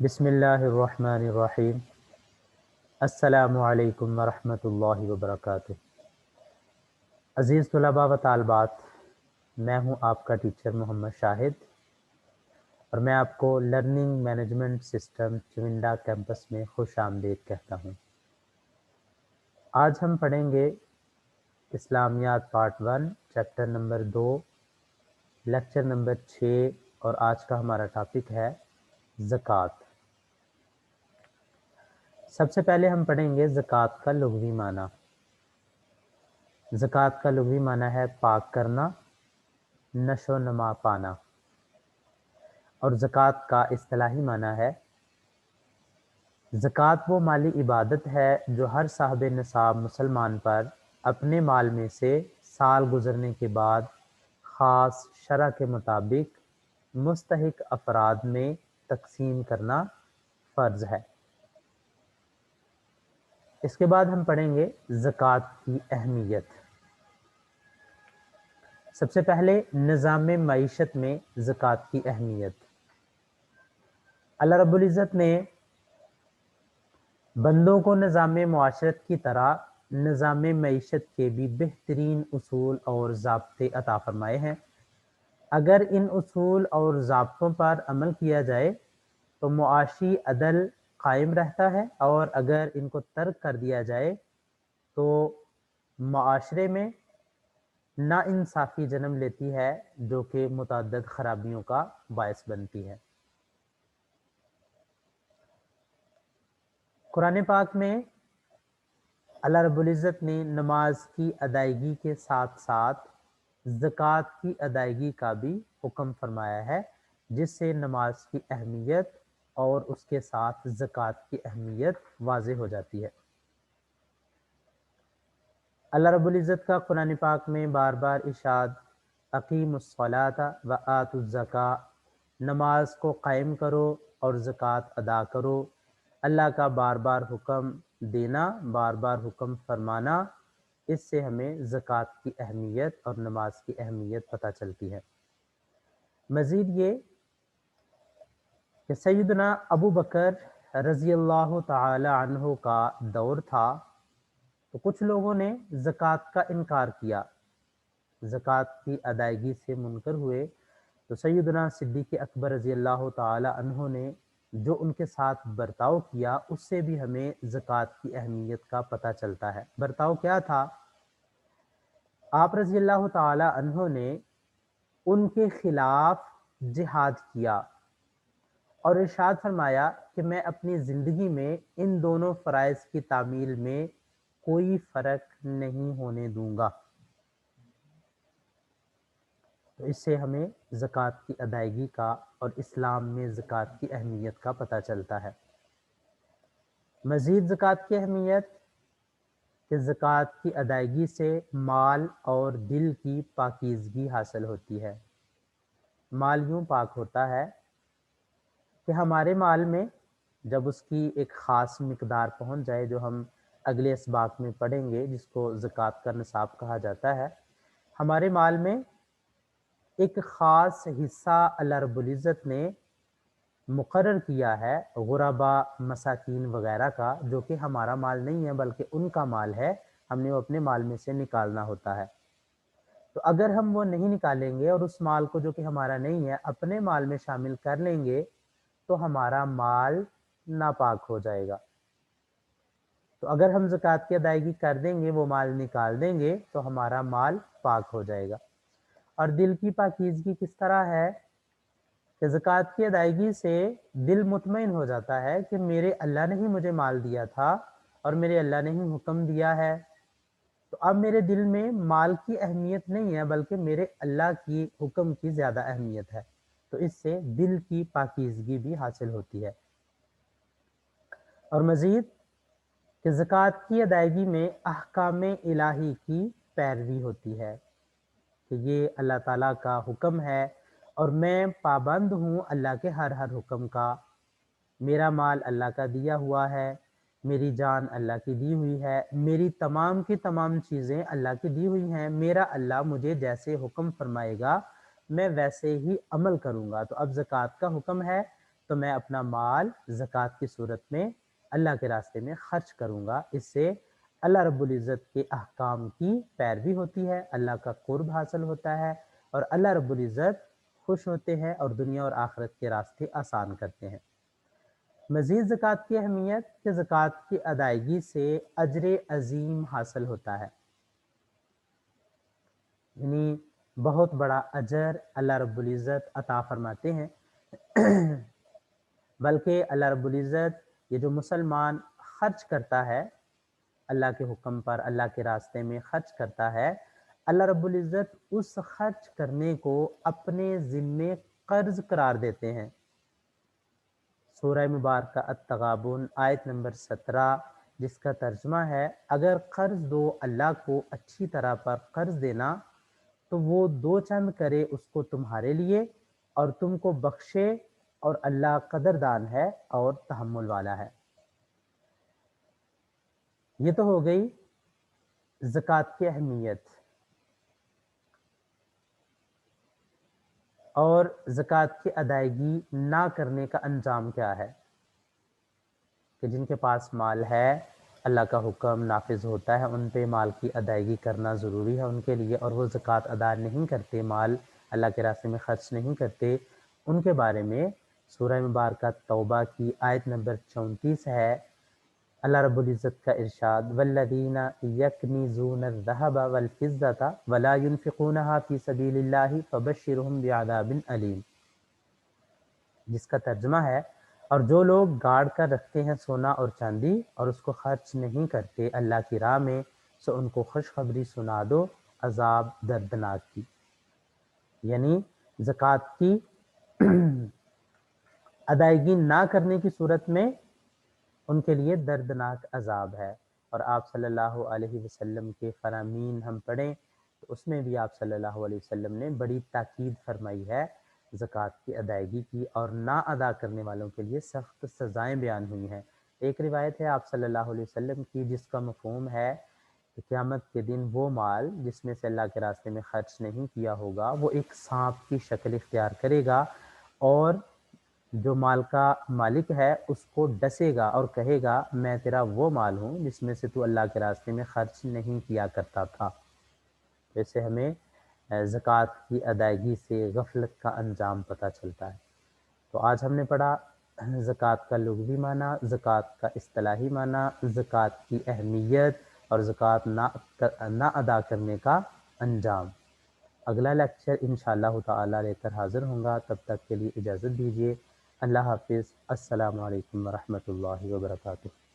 بسم اللہ الرحمن الرحیم۔ السلام علیکم ورحمۃ اللہ وبرکاتہ۔ عزیز طلباء و طالبات، میں ہوں آپ کا ٹیچر محمد شاہد، اور میں آپ کو لرننگ مینجمنٹ سسٹم چونڈا کیمپس میں خوش آمدید کہتا ہوں۔ آج ہم پڑھیں گے اسلامیات part 1، chapter number 2، lecture number 6، اور آج کا ہمارا ٹاپک ہے زکوٰۃ۔ سب سے پہلے ہم پڑھیں گے زکوٰۃ کا لغوی معنی۔ زکوٰۃ کا لغوی معنی ہے پاک کرنا، نشو و نما پانا، اور زکوٰۃ کا اصطلاحی معنی ہے زکوٰۃ وہ مالی عبادت ہے جو ہر صاحب نصاب مسلمان پر اپنے مال میں سے سال گزرنے کے بعد خاص شرع کے مطابق مستحق افراد میں تقسیم کرنا فرض ہے۔ اس کے بعد ہم پڑھیں گے زکوٰۃ کی اہمیت۔ سب سے پہلے نظام معیشت میں زکوٰۃ کی اہمیت۔ اللہ رب العزت نے بندوں کو نظام معاشرت کی طرح نظام معیشت کے بھی بہترین اصول اور ضابطے عطا فرمائے ہیں۔ اگر ان اصول اور ضابطوں پر عمل کیا جائے تو معاشی عدل قائم رہتا ہے، اور اگر ان کو ترک کر دیا جائے تو معاشرے میں ناانصافی جنم لیتی ہے، جو کہ متعدد خرابیوں کا باعث بنتی ہے۔ قرآن پاک میں اللہ رب العزت نے نماز کی ادائیگی کے ساتھ ساتھ زکوٰۃ کی ادائیگی کا بھی حکم فرمایا ہے، جس سے نماز کی اہمیت اور اس کے ساتھ زکوٰۃ کی اہمیت واضح ہو جاتی ہے۔ اللہ رب العزت کا قرآن پاک میں بار بار ارشاد اقیموا الصلاۃ وآتوا الزکاۃ، نماز کو قائم کرو اور زکوٰۃ ادا کرو۔ اللہ کا بار بار حکم دینا، بار بار حکم فرمانا، اس سے ہمیں زکوٰۃ کی اہمیت اور نماز کی اہمیت پتہ چلتی ہے۔ مزید یہ کہ سیدنا ابو بکر رضی اللہ تعالی عنہ کا دور تھا تو کچھ لوگوں نے زکوٰۃ کا انکار کیا، زکوٰۃ کی ادائیگی سے منکر ہوئے، تو سیدنا صدیق اکبر رضی اللہ تعالی عنہ نے جو ان کے ساتھ برتاؤ کیا، اس سے بھی ہمیں زکوٰۃ کی اہمیت کا پتہ چلتا ہے۔ برتاؤ کیا تھا؟ آپ رضی اللہ تعالی عنہ نے ان کے خلاف جہاد کیا اور ارشاد فرمایا کہ میں اپنی زندگی میں ان دونوں فرائض کی تعمیل میں کوئی فرق نہیں ہونے دوں گا۔ تو اس سے ہمیں زکوٰۃ کی ادائیگی کا اور اسلام میں زکوٰۃ کی اہمیت کا پتہ چلتا ہے۔ مزید زکوٰۃ کی اہمیت کہ زکوٰۃ کی ادائیگی سے مال اور دل کی پاکیزگی حاصل ہوتی ہے۔ مال یوں پاک ہوتا ہے کہ ہمارے مال میں جب اس کی ایک خاص مقدار پہنچ جائے، جو ہم اگلے اسباق میں پڑھیں گے، جس کو زکوٰۃ کا نصاب کہا جاتا ہے، ہمارے مال میں ایک خاص حصہ اللہ رب العزت نے مقرر کیا ہے غربا، مساکین وغیرہ کا، جو کہ ہمارا مال نہیں ہے بلکہ ان کا مال ہے، ہم نے وہ اپنے مال میں سے نکالنا ہوتا ہے۔ تو اگر ہم وہ نہیں نکالیں گے اور اس مال کو جو کہ ہمارا نہیں ہے اپنے مال میں شامل کر لیں گے تو ہمارا مال ناپاک ہو جائے گا۔ تو اگر ہم زکوٰۃ کی ادائیگی کر دیں گے، وہ مال نکال دیں گے، تو ہمارا مال پاک ہو جائے گا۔ اور دل کی پاکیزگی کس طرح ہے کہ زکوٰۃ کی ادائیگی سے دل مطمئن ہو جاتا ہے کہ میرے اللہ نے ہی مجھے مال دیا تھا اور میرے اللہ نے ہی حکم دیا ہے، تو اب میرے دل میں مال کی اہمیت نہیں ہے بلکہ میرے اللہ کی حکم کی زیادہ اہمیت ہے۔ تو اس سے دل کی پاکیزگی بھی حاصل ہوتی ہے۔ اور مزید کہ زکوٰۃ کی ادائیگی میں احکام الہی کی پیروی ہوتی ہے کہ یہ اللہ تعالیٰ کا حکم ہے اور میں پابند ہوں اللہ کے ہر حکم کا۔ میرا مال اللہ کا دیا ہوا ہے، میری جان اللہ کی دی ہوئی ہے، میری تمام کی تمام چیزیں اللہ کی دی ہوئی ہیں، میرا اللہ مجھے جیسے حکم فرمائے گا میں ویسے ہی عمل کروں گا۔ تو اب زکوٰۃ کا حکم ہے تو میں اپنا مال زکوٰۃ کی صورت میں اللہ کے راستے میں خرچ کروں گا۔ اس سے اللہ رب العزت کے احکام کی پیروی ہوتی ہے، اللہ کا قرب حاصل ہوتا ہے، اور اللہ رب العزت خوش ہوتے ہیں اور دنیا اور آخرت کے راستے آسان کرتے ہیں۔ مزید زکوٰۃ کی اہمیت کہ زکوٰۃ کی ادائیگی سے اجر عظیم حاصل ہوتا ہے، یعنی بہت بڑا اجر اللہ رب العزت عطا فرماتے ہیں۔ بلکہ اللہ رب العزت یہ جو مسلمان خرچ کرتا ہے اللہ کے حکم پر، اللہ کے راستے میں خرچ کرتا ہے، اللہ رب العزت اس خرچ کرنے کو اپنے ذمے قرض قرار دیتے ہیں۔ سورہ مبارکہ التغابن آیت نمبر 17، جس کا ترجمہ ہے اگر قرض دو اللہ کو اچھی طرح پر قرض دینا تو وہ دو چند کرے اس کو تمہارے لیے اور تم کو بخشے، اور اللہ قدردان ہے اور تحمل والا ہے۔ یہ تو ہو گئی زکوٰۃ کی اہمیت۔ اور زکوٰۃ کی ادائیگی نہ کرنے کا انجام کیا ہے؟ کہ جن کے پاس مال ہے، اللہ کا حکم نافذ ہوتا ہے، ان پہ مال کی ادائیگی کرنا ضروری ہے ان کے لیے، اور وہ زکوٰۃ ادا نہیں کرتے، مال اللہ کے راستے میں خرچ نہیں کرتے، ان کے بارے میں سورہ مبارکہ توبہ کی آیت نمبر 34 ہے۔ اللہ رب العزت کا ارشاد والذین یکنزون الذھب والفضة ولا ينفقونها فی سبیل اللہ فبشرهم بعذاب علیم، جس کا ترجمہ ہے اور جو لوگ گاڑ کر رکھتے ہیں سونا اور چاندی اور اس کو خرچ نہیں کرتے اللہ کی راہ میں، سو ان کو خوشخبری سنا دو عذاب دردناک کی۔ یعنی زکوٰۃ کی ادائیگی نہ کرنے کی صورت میں ان کے لیے دردناک عذاب ہے۔ اور آپ صلی اللہ علیہ وسلم کے فرامین ہم پڑھیں تو اس میں بھی آپ صلی اللہ علیہ وسلم نے بڑی تاکید فرمائی ہے زکوٰۃ کی ادائیگی کی، اور نہ ادا کرنے والوں کے لیے سخت سزائیں بیان ہوئی ہیں۔ ایک روایت ہے آپ صلی اللہ علیہ وسلم کی جس کا مفہوم ہے کہ قیامت کے دن وہ مال جس میں سے اللہ کے راستے میں خرچ نہیں کیا ہوگا وہ ایک سانپ کی شکل اختیار کرے گا، اور جو مال کا مالک ہے اس کو ڈسے گا اور کہے گا میں تیرا وہ مال ہوں جس میں سے تو اللہ کے راستے میں خرچ نہیں کیا کرتا تھا۔ جیسے ہمیں زکوٰۃ کی ادائیگی سے غفلت کا انجام پتہ چلتا ہے۔ تو آج ہم نے پڑھا زکوٰۃ کا لغوی معنی، زکوٰۃ کا اصطلاحی معنی، زکوٰۃ کی اہمیت اور زکوٰۃ نہ ادا کرنے کا انجام۔ اگلا لیکچر انشاءاللہ تعالی لے کر حاضر ہوں گا، تب تک کے لیے اجازت دیجیے۔ اللہ حافظ۔ السلام علیکم ورحمۃ اللہ وبرکاتہ۔